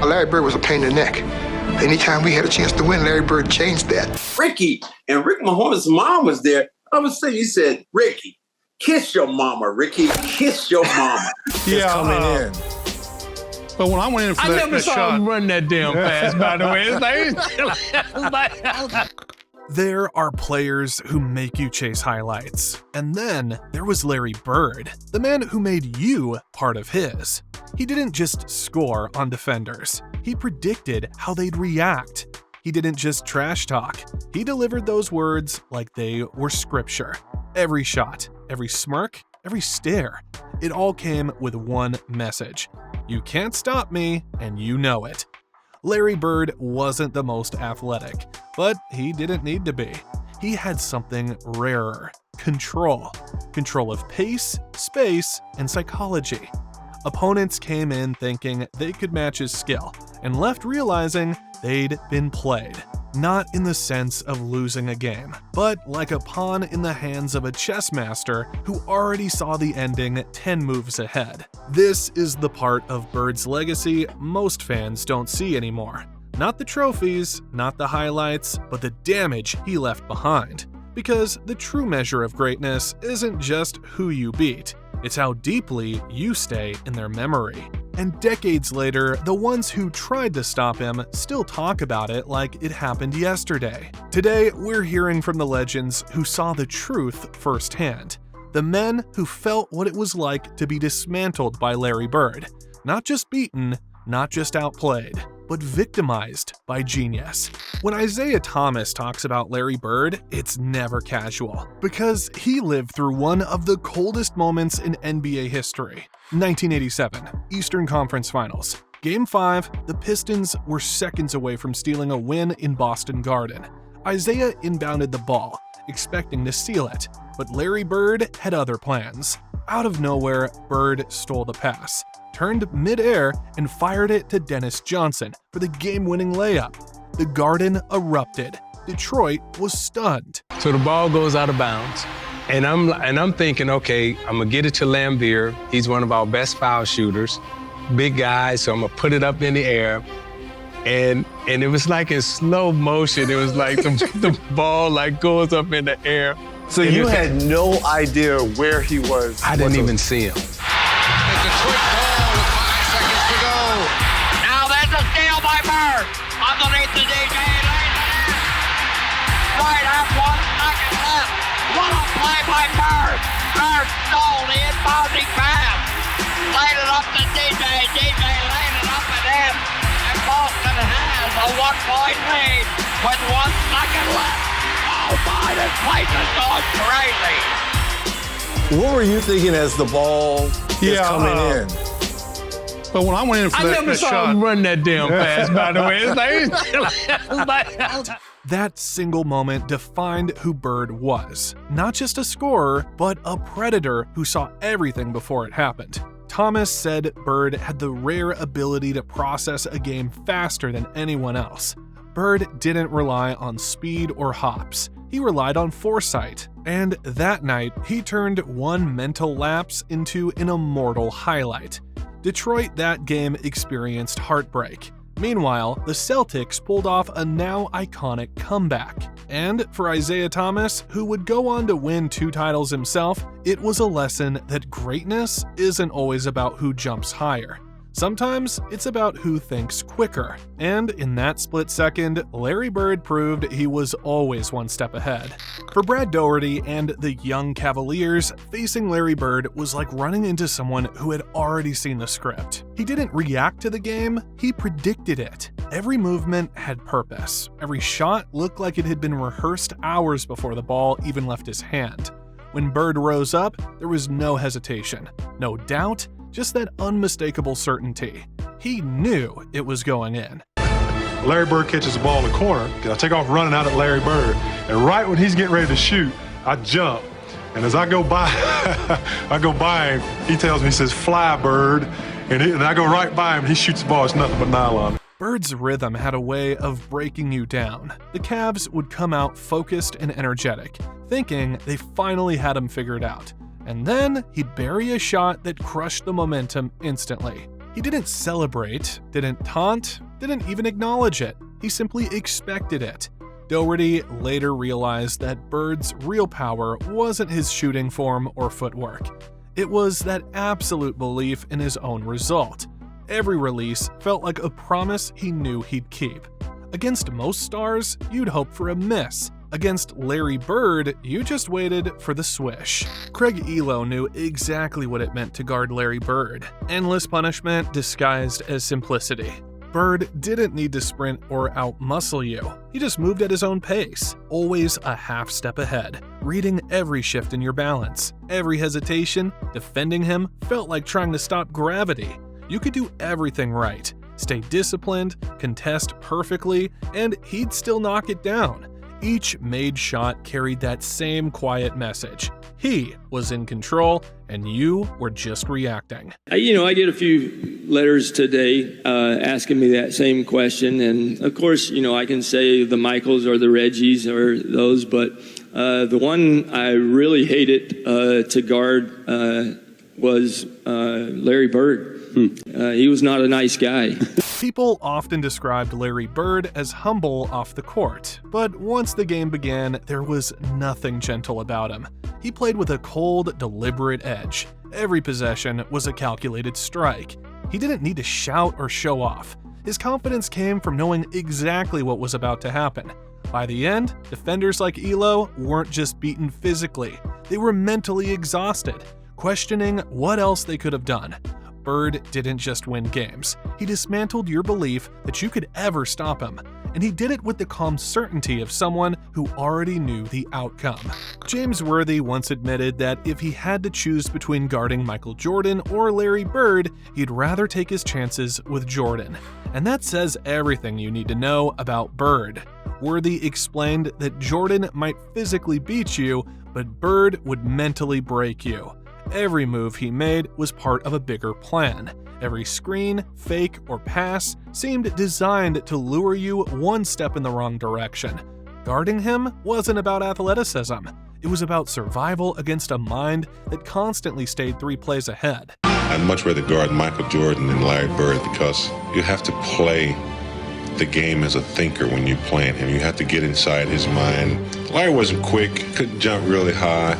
Larry Bird was a pain in the neck. Anytime we had a chance to win, Larry Bird changed that. Ricky and Rick Mahomes' mom was there. I was saying, he said, Ricky, kiss your mama, Ricky, kiss your mama. Yeah, coming in. But when I went in for that shot, I never saw him run that damn fast, by the way. It's like, There are players who make you chase highlights. And then there was Larry Bird, the man who made you part of his. He didn't just score on defenders. He predicted how they'd react. He didn't just trash talk. He delivered those words like they were scripture. Every shot, every smirk, every stare. It all came with one message. You can't stop me, and you know it. Larry Bird wasn't the most athletic, but he didn't need to be. He had something rarer: control. Control of pace, space, and psychology. Opponents came in thinking they could match his skill, and left realizing they'd been played. Not in the sense of losing a game, but like a pawn in the hands of a chess master who already saw the ending 10 moves ahead. This is the part of Bird's legacy most fans don't see anymore. Not the trophies, not the highlights, but the damage he left behind. Because the true measure of greatness isn't just who you beat, it's how deeply you stay in their memory. And decades later, the ones who tried to stop him still talk about it like it happened yesterday. Today, we're hearing from the legends who saw the truth firsthand. The men who felt what it was like to be dismantled by Larry Bird. Not just beaten, not just outplayed, but victimized by genius. When Isaiah Thomas talks about Larry Bird, it's never casual, because he lived through one of the coldest moments in NBA history. 1987, Eastern Conference Finals. Game 5, the Pistons were seconds away from stealing a win in Boston Garden. Isaiah inbounded the ball, expecting to seal it, but Larry Bird had other plans. Out of nowhere, Bird stole the pass, turned mid-air, and fired it to Dennis Johnson for the game-winning layup. The Garden erupted. Detroit was stunned. so the ball goes out of bounds. And I'm thinking, okay, I'm gonna get it to Lambeer. He's one of our best foul shooters, big guy, so I'm gonna put it up in the air. And it was like in slow motion. It was like the ball like goes up in the air. So you had no idea where he was? I didn't even see him. It's a quick ball with 5 seconds to go. Now there's a steal by Bird. Underneath the DJ lane. Right half, 1 second left. What a play by Bird. Bird stole the inbounding pass. Laid it up to DJ. DJ laid it up and in. And Boston has a 1-point lead with 1 second left. Oh my, this place is going crazy. What were you thinking as the ball is coming in? But when I went in for I that, never that saw shot, him run that damn fast, by the way. It's like That single moment defined who Bird was. Not just a scorer, but a predator who saw everything before it happened. Thomas said Bird had the rare ability to process a game faster than anyone else. Bird didn't rely on speed or hops. He relied on foresight. And that night, he turned one mental lapse into an immortal highlight. Detroit that game experienced heartbreak. Meanwhile, the Celtics pulled off a now iconic comeback. And for Isaiah Thomas, who would go on to win 2 titles himself, it was a lesson that greatness isn't always about who jumps higher. Sometimes it's about who thinks quicker. And in that split second, Larry Bird proved he was always 1 step ahead. For Brad Daugherty and the young Cavaliers, facing Larry Bird was like running into someone who had already seen the script. He didn't react to the game, he predicted it. Every movement had purpose. Every shot looked like it had been rehearsed hours before the ball even left his hand. When Bird rose up, there was no hesitation, no doubt, just that unmistakable certainty. He knew it was going in. Larry Bird catches the ball in the corner, and I take off running out at Larry Bird. And right when he's getting ready to shoot, I jump. And as I go by, him, he tells me, he says, "Fly, Bird." And I go right by him, and he shoots the ball. It's nothing but nylon. Bird's rhythm had a way of breaking you down. The Cavs would come out focused and energetic, thinking they finally had him figured out. And then he'd bury a shot that crushed the momentum instantly. He didn't celebrate, didn't taunt, didn't even acknowledge it. He simply expected it. Doherty later realized that Bird's real power wasn't his shooting form or footwork. It was that absolute belief in his own result. Every release felt like a promise he knew he'd keep. Against most stars, you'd hope for a miss. Against Larry Bird, you just waited for the swish. Craig Elo knew exactly what it meant to guard Larry Bird. Endless punishment disguised as simplicity. Bird didn't need to sprint or outmuscle you. He just moved at his own pace, always a half step ahead, reading every shift in your balance. Every hesitation, defending him, felt like trying to stop gravity. You could do everything right, stay disciplined, contest perfectly, and he'd still knock it down. Each made shot carried that same quiet message. He was in control, and you were just reacting. I get a few letters today asking me that same question, and of course, I can say the Michaels or the Reggies or those, but the one I really hated to guard was Larry Bird. He was not a nice guy. People often described Larry Bird as humble off the court, but once the game began, there was nothing gentle about him. He played with a cold, deliberate edge. Every possession was a calculated strike. He didn't need to shout or show off. His confidence came from knowing exactly what was about to happen. By the end, defenders like Elo weren't just beaten physically, they were mentally exhausted, questioning what else they could have done. Bird didn't just win games. He dismantled your belief that you could ever stop him, and he did it with the calm certainty of someone who already knew the outcome. James Worthy once admitted that if he had to choose between guarding Michael Jordan or Larry Bird, he'd rather take his chances with Jordan. And that says everything you need to know about Bird. Worthy explained that Jordan might physically beat you, but Bird would mentally break you. Every move he made was part of a bigger plan. Every screen, fake, or pass seemed designed to lure you one step in the wrong direction. Guarding him wasn't about athleticism. It was about survival against a mind that constantly stayed 3 plays ahead. I'd much rather guard Michael Jordan than Larry Bird because you have to play the game as a thinker when you're playing him. You have to get inside his mind. Larry wasn't quick, couldn't jump really high.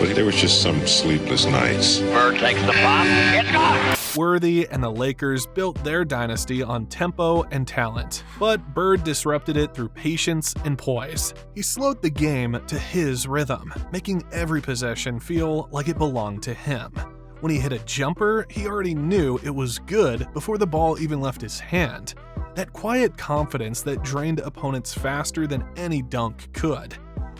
But there was just some sleepless nights. Bird takes the flop. It's gone. Worthy and the Lakers built their dynasty on tempo and talent, but Bird disrupted it through patience and poise. He slowed the game to his rhythm, making every possession feel like it belonged to him. When he hit a jumper, he already knew it was good before the ball even left his hand. That quiet confidence that drained opponents faster than any dunk could.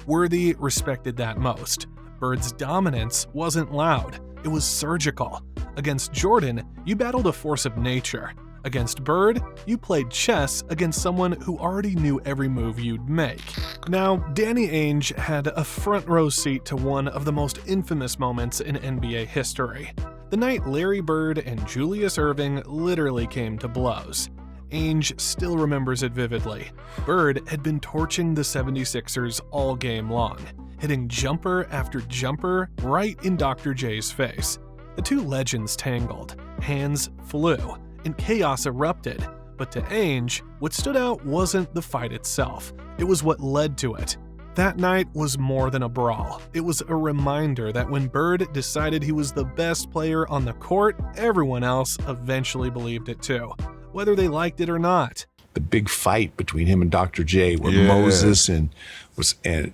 Worthy respected that most. Bird's dominance wasn't loud, it was surgical. Against Jordan, you battled a force of nature. Against Bird, you played chess against someone who already knew every move you'd make. Now, Danny Ainge had a front row seat to one of the most infamous moments in NBA history. The night Larry Bird and Julius Erving literally came to blows. Ainge still remembers it vividly. Bird had been torching the 76ers all game long, hitting jumper after jumper right in Dr. J's face. The two legends tangled, hands flew, and chaos erupted. But to Ainge, what stood out wasn't the fight itself, it was what led to it. That night was more than a brawl. It was a reminder that when Bird decided he was the best player on the court, everyone else eventually believed it too, whether they liked it or not. The big fight between him and Dr. J, where Moses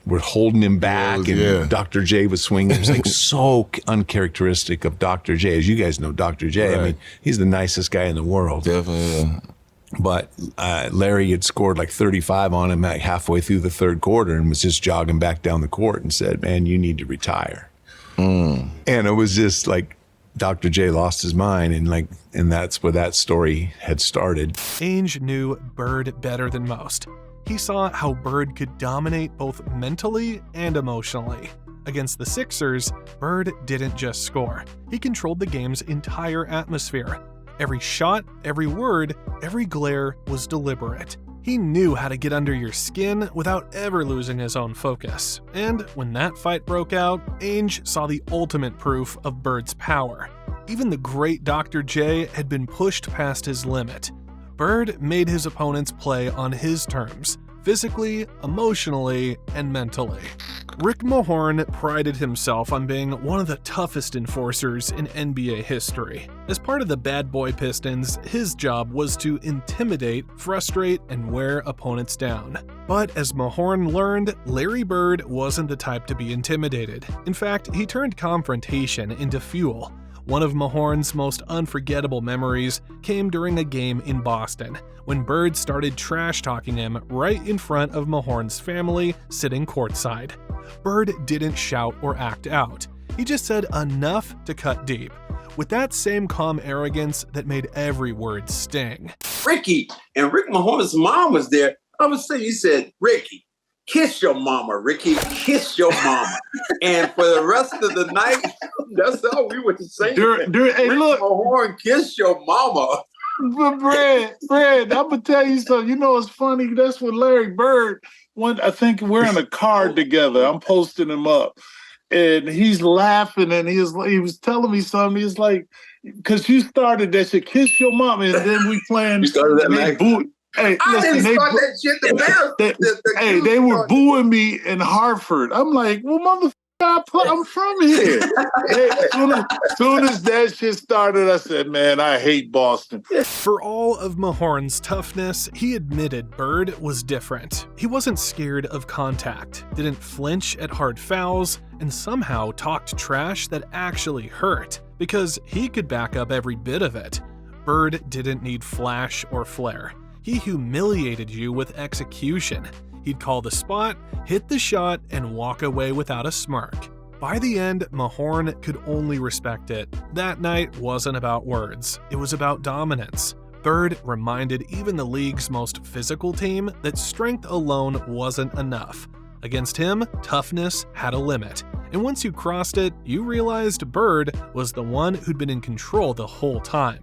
were holding him back, and Dr. J was swinging. It was like so uncharacteristic of Dr. J. As you guys know, Dr. J, I mean, he's the nicest guy in the world. Definitely. But Larry had scored like 35 on him like halfway through the third quarter and was just jogging back down the court and said, "Man, you need to retire." And it was just like Dr. J lost his mind, and that's where that story had started. Ainge knew Bird better than most. He saw how Bird could dominate both mentally and emotionally. Against the Sixers, Bird didn't just score. He controlled the game's entire atmosphere. Every shot, every word, every glare was deliberate. He knew how to get under your skin without ever losing his own focus. And when that fight broke out, Ainge saw the ultimate proof of Bird's power. Even the great Dr. J had been pushed past his limit. Bird made his opponents play on his terms, physically, emotionally, and mentally. Rick Mahorn prided himself on being one of the toughest enforcers in NBA history. As part of the Bad Boy Pistons, his job was to intimidate, frustrate, and wear opponents down. But as Mahorn learned, Larry Bird wasn't the type to be intimidated. In fact, he turned confrontation into fuel. One of Mahorn's most unforgettable memories came during a game in Boston, when Bird started trash-talking him right in front of Mahorn's family sitting courtside. Bird didn't shout or act out. He just said enough to cut deep, with that same calm arrogance that made every word sting. Ricky, and Rick Mahorn's mom was there. I was saying, he said, Ricky, kiss your mama, Ricky, kiss your mama. And for the rest of the night, that's all we would say. Hey, Rick look, Mahorn, kiss your mama. But Brad, I'm gonna tell you something. You know, it's funny. That's what Larry Bird. I think we're in a car together. I'm posting him up, and he's laughing, and he was telling me something. He's like, "Cause you started that shit, kiss your mama," and then we playing. You started that, Mac? Hey, I listen, didn't start that shit. They were booing me in Hartford. I'm like, well, motherfucker, I'm from here. Soon as that shit started, I said, man, I hate Boston. For all of Mahorn's toughness, he admitted Bird was different. He wasn't scared of contact, didn't flinch at hard fouls, and somehow talked trash that actually hurt, because he could back up every bit of it. Bird didn't need flash or flair. He humiliated you with execution. He'd call the spot, hit the shot, and walk away without a smirk. By the end, Mahorn could only respect it. That night wasn't about words, it was about dominance. Bird reminded even the league's most physical team that strength alone wasn't enough. Against him, toughness had a limit. And once you crossed it, you realized Bird was the one who'd been in control the whole time.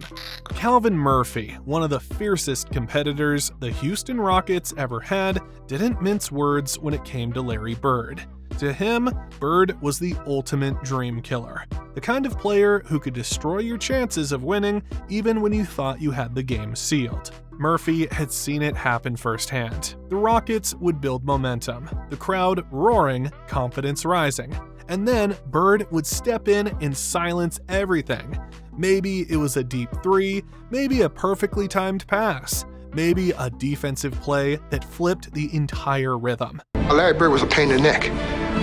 Calvin Murphy, one of the fiercest competitors the Houston Rockets ever had, didn't mince words when it came to Larry Bird. To him, Bird was the ultimate dream killer, the kind of player who could destroy your chances of winning even when you thought you had the game sealed. Murphy had seen it happen firsthand. The Rockets would build momentum, the crowd roaring, confidence rising. And then Bird would step in and silence everything. Maybe it was a deep three, maybe a perfectly timed pass, maybe a defensive play that flipped the entire rhythm. Larry Bird was a pain in the neck.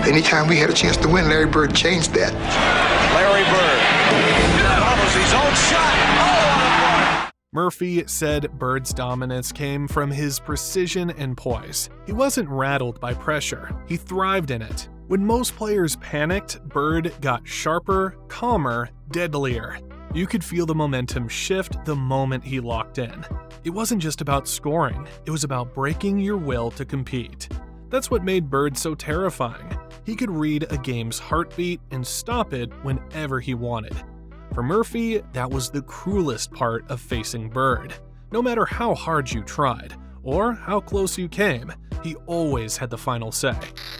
Anytime we had a chance to win, Larry Bird changed that. Larry Bird follows his own shot. Murphy said Bird's dominance came from his precision and poise. He wasn't rattled by pressure, he thrived in it. When most players panicked, Bird got sharper, calmer, deadlier. You could feel the momentum shift the moment he locked in. It wasn't just about scoring, it was about breaking your will to compete. That's what made Bird so terrifying. He could read a game's heartbeat and stop it whenever he wanted. For Murphy, that was the cruelest part of facing Bird. No matter how hard you tried, or how close you came, he always had the final say.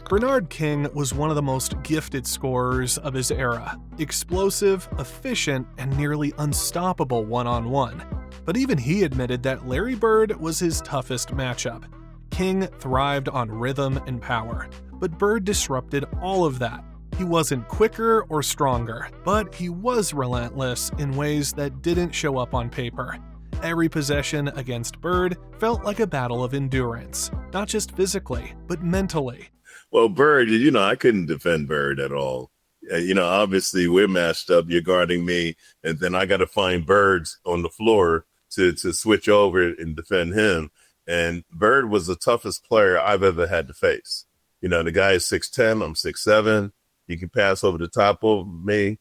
Bernard King was one of the most gifted scorers of his era, explosive, efficient, and nearly unstoppable one-on-one. But even he admitted that Larry Bird was his toughest matchup. King thrived on rhythm and power, but Bird disrupted all of that. He wasn't quicker or stronger, but he was relentless in ways that didn't show up on paper. Every possession against Bird felt like a battle of endurance, not just physically, but mentally. Well, Bird, I couldn't defend Bird at all. Obviously we're matched up, you're guarding me, and then I got to find Birds on the floor to switch over and defend him. And Bird was the toughest player I've ever had to face. The guy is 6'10", I'm 6'7". He can pass over the top of me,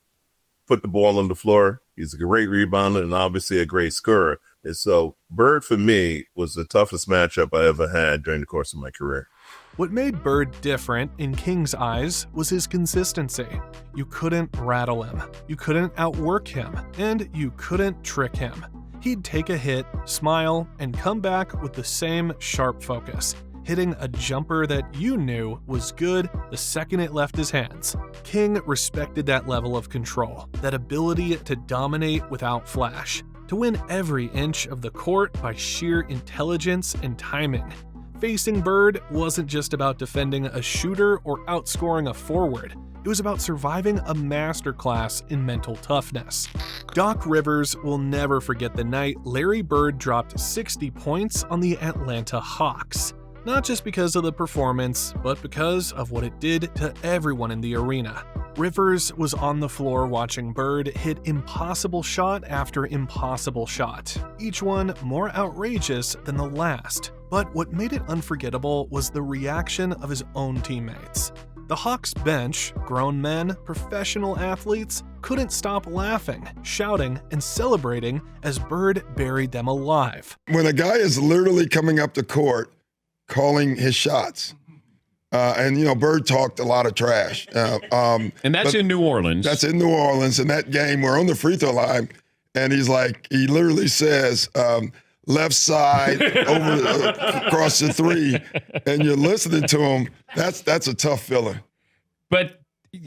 put the ball on the floor. He's a great rebounder and obviously a great scorer. And so Bird, for me, was the toughest matchup I ever had during the course of my career. What made Bird different in King's eyes was his consistency. You couldn't rattle him, you couldn't outwork him, and you couldn't trick him. He'd take a hit, smile, and come back with the same sharp focus. hitting a jumper that you knew was good the second it left his hands. King respected that level of control, that ability to dominate without flash, to win every inch of the court by sheer intelligence and timing. Facing Bird wasn't just about defending a shooter or outscoring a forward. It was about surviving a masterclass in mental toughness. Doc Rivers will never forget the night Larry Bird dropped 60 points on the Atlanta Hawks. Not just because of the performance, but because of what it did to everyone in the arena. Rivers was on the floor watching Bird hit impossible shot after impossible shot, each one more outrageous than the last. But what made it unforgettable was the reaction of his own teammates. The Hawks bench, grown men, professional athletes, couldn't stop laughing, shouting, and celebrating as Bird buried them alive. When a guy is literally coming up the court, calling his shots, and Bird talked a lot of trash. And that's in New Orleans. That's in New Orleans. In that game, we're on the free throw line, and he literally says, left side over across the three, and you're listening to him. That's a tough feeling. But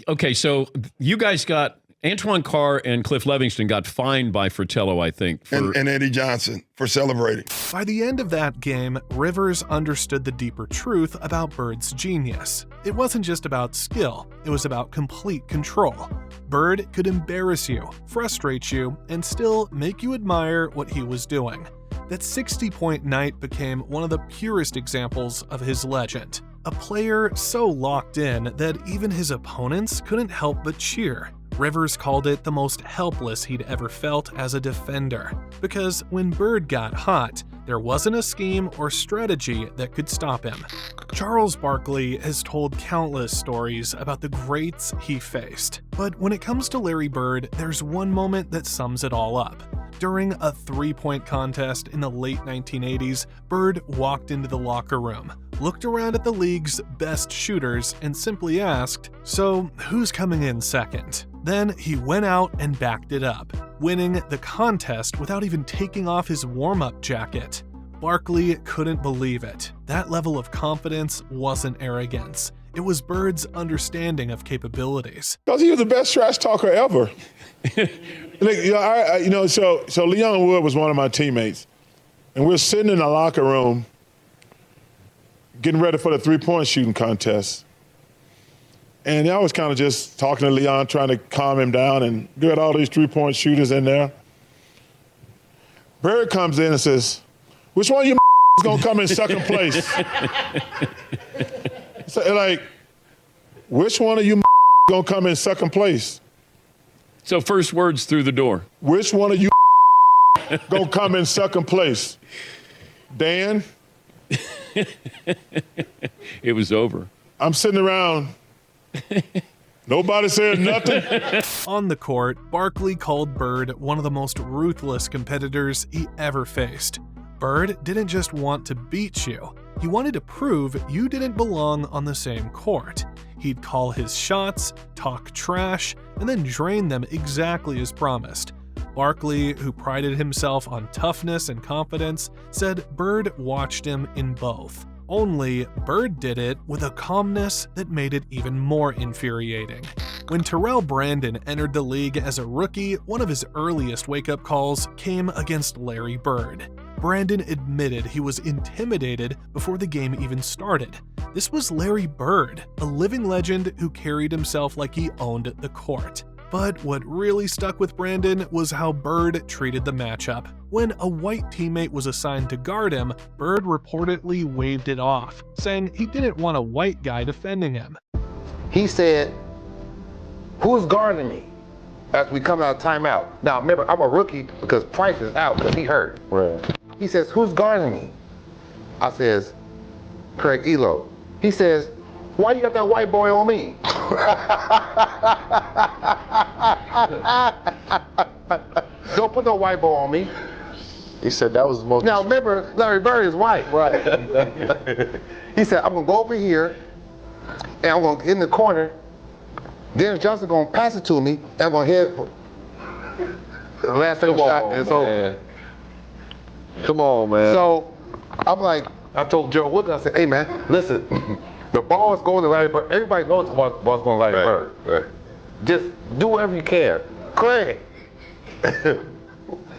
okay, so you guys got Antoine Carr and Cliff Livingston got fined by Fratello, I think, and Eddie Johnson for celebrating. By the end of that game, Rivers understood the deeper truth about Bird's genius. It wasn't just about skill, it was about complete control. Bird could embarrass you, frustrate you, and still make you admire what he was doing. That 60-point night became one of the purest examples of his legend. A player so locked in that even his opponents couldn't help but cheer. Rivers called it the most helpless he'd ever felt as a defender, because when Bird got hot, there wasn't a scheme or strategy that could stop him. Charles Barkley has told countless stories about the greats he faced, but when it comes to Larry Bird, there's one moment that sums it all up. During a three-point contest in the late 1980s, Bird walked into the locker room, looked around at the league's best shooters, and simply asked, "So, who's coming in second?" Then he went out and backed it up, winning the contest without even taking off his warm-up jacket. Barkley couldn't believe it. That level of confidence wasn't arrogance. It was Bird's understanding of capabilities. Because he was the best trash talker ever. So Leon Wood was one of my teammates, and we're sitting in the locker room getting ready for the three-point shooting contest. And I was kind of just talking to Leon, trying to calm him down, and get all these three-point shooters in there. Bird comes in and says, "Which one of you is going to come in second place?" So, which one of you going to come in second place? So first words through the door. Which one of you gonna come in second place? Dan? It was over. I'm sitting around. Nobody said nothing. On the court, Barkley called Bird one of the most ruthless competitors he ever faced. Bird didn't just want to beat you. He wanted to prove you didn't belong on the same court. He'd call his shots, talk trash, and then drain them exactly as promised. Barkley, who prided himself on toughness and confidence, said Bird watched him in both. Only Bird did it with a calmness that made it even more infuriating. When Terrell Brandon entered the league as a rookie, one of his earliest wake-up calls came against Larry Bird. Brandon admitted he was intimidated before the game even started. This was Larry Bird, a living legend who carried himself like he owned the court. But what really stuck with Brandon was how Bird treated the matchup. When a white teammate was assigned to guard him, Bird reportedly waved it off, saying he didn't want a white guy defending him. He said, "Who's guarding me?" As we come out of timeout. Now remember, I'm a rookie because Price is out because he hurt. Right. He says, "Who's guarding me?" I says, "Craig Elo." He says, "Why you got that white boy on me?" Don't put no white boy on me. He said that was the most. Now remember, Larry Bird is white. Right. He said, "I'm gonna go over here and I'm gonna get in the corner. Dennis Johnson gonna pass it to me and I'm gonna hit the last second shot and it's over." Come on, man. So I'm like, I told Joe Wood, I said, hey man, listen, the ball is going to Larry Bird. Everybody knows the ball's going to Larry Bird. Right. Just do whatever you can. Craig,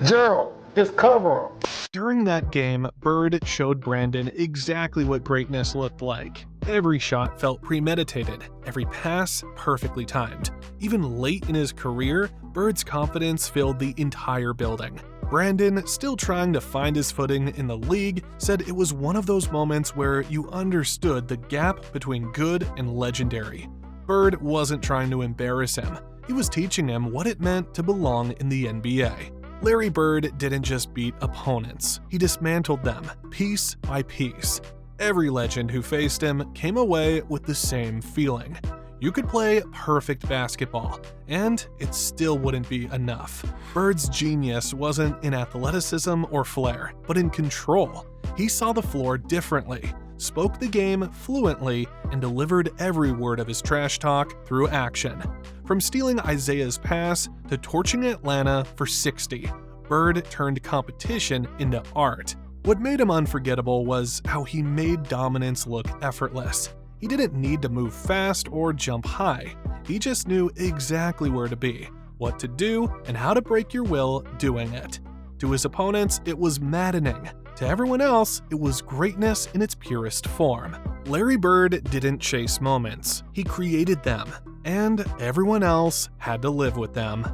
Gerald, just cover him. During that game, Bird showed Brandon exactly what greatness looked like. Every shot felt premeditated, every pass perfectly timed. Even late in his career, Bird's confidence filled the entire building. Brandon, still trying to find his footing in the league, said it was one of those moments where you understood the gap between good and legendary. Bird wasn't trying to embarrass him. He was teaching him what it meant to belong in the NBA. Larry Bird didn't just beat opponents, he dismantled them, piece by piece. Every legend who faced him came away with the same feeling. You could play perfect basketball, and it still wouldn't be enough. Bird's genius wasn't in athleticism or flair, but in control. He saw the floor differently, spoke the game fluently, and delivered every word of his trash talk through action. From stealing Isaiah's pass to torching Atlanta for 60, Bird turned competition into art. What made him unforgettable was how he made dominance look effortless. He didn't need to move fast or jump high. He just knew exactly where to be, what to do, and how to break your will doing it. To his opponents, it was maddening. To everyone else, it was greatness in its purest form. Larry Bird didn't chase moments, he created them, and everyone else had to live with them.